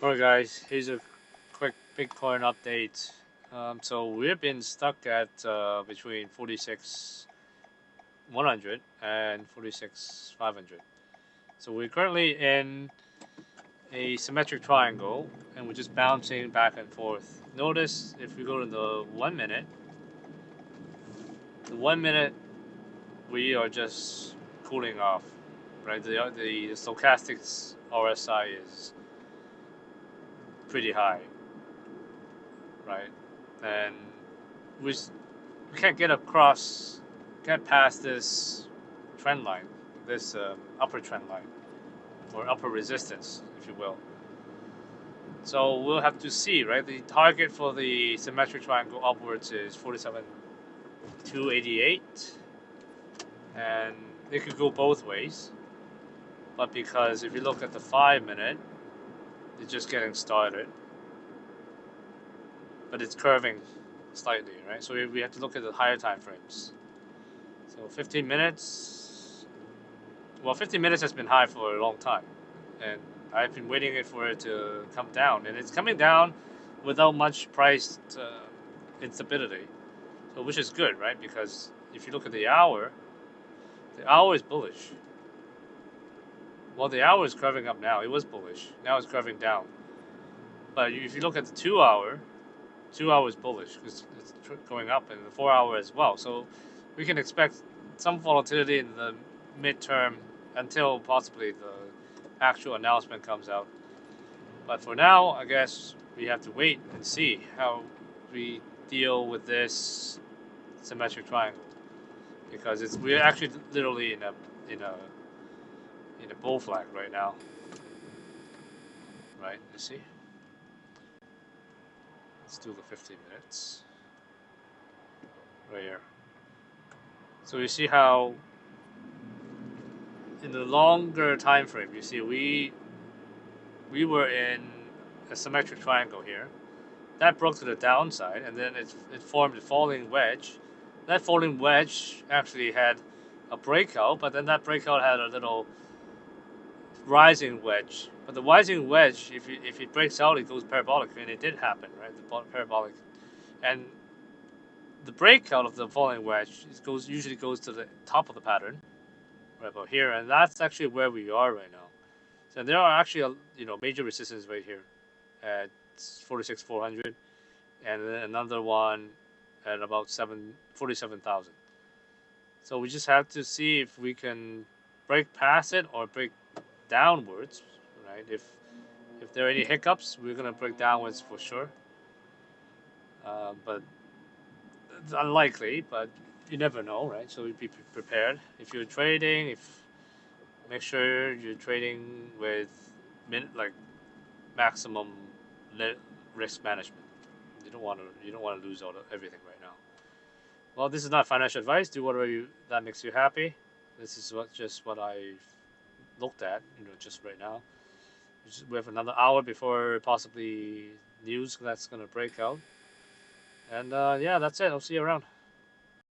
Alright guys, here's a quick Bitcoin update. So we've been stuck at between 46,100 and 46,500. So we're currently in a symmetric triangle and we're just bouncing back and forth. Notice if we go to the 1 minute, the 1 minute we are just cooling off, right? The stochastics RSI is pretty high, right? And we can't get across, can't pass this trend line, this upper trend line, or upper resistance, if you will. So we'll have to see, right? The target for the symmetric triangle upwards is 47,288, and it could go both ways. But because if you look at the 5 minute, it's just getting started, but it's curving slightly, right? So we have to look at the higher time frames. So 15 minutes. Well, 15 minutes has been high for a long time, and I've been waiting for it to come down, and it's coming down without much price instability, so which is good, right? Because if you look at the hour is bullish. Well, the hour is curving up now. It was bullish. Now it's curving down. But if you look at the 2 hour, 2 hour is bullish because it's going up, and the 4 hour as well. So we can expect some volatility in the midterm until possibly the actual announcement comes out. But for now, I guess we have to wait and see how we deal with this symmetric triangle, because we're actually literally in a bull flag right now. Right? You see? Let's do the 15 minutes right here. So you see how in the longer time frame, you see we were in a symmetric triangle here. That broke to the downside, and then it formed a falling wedge. That falling wedge actually had a breakout, but then that breakout had a little rising wedge. But the rising wedge, if it breaks out, it goes parabolic, and it did happen, right? The parabolic, and the breakout of the falling wedge usually goes to the top of the pattern, right about here, and that's actually where we are right now. So there are actually major resistance right here at 46,400, and then another one at about 47,000. So we just have to see if we can break past it or break downwards, right? If there are any hiccups, we're gonna break downwards for sure. But it's unlikely, but you never know, right? So be prepared. If you're trading, make sure you're trading with like maximum risk management. You don't want to lose everything right now. Well, this is not financial advice. Do whatever that makes you happy. This is just what I looked at, just right now. We have another hour before possibly news that's gonna break out. And yeah, that's it. I'll see you around.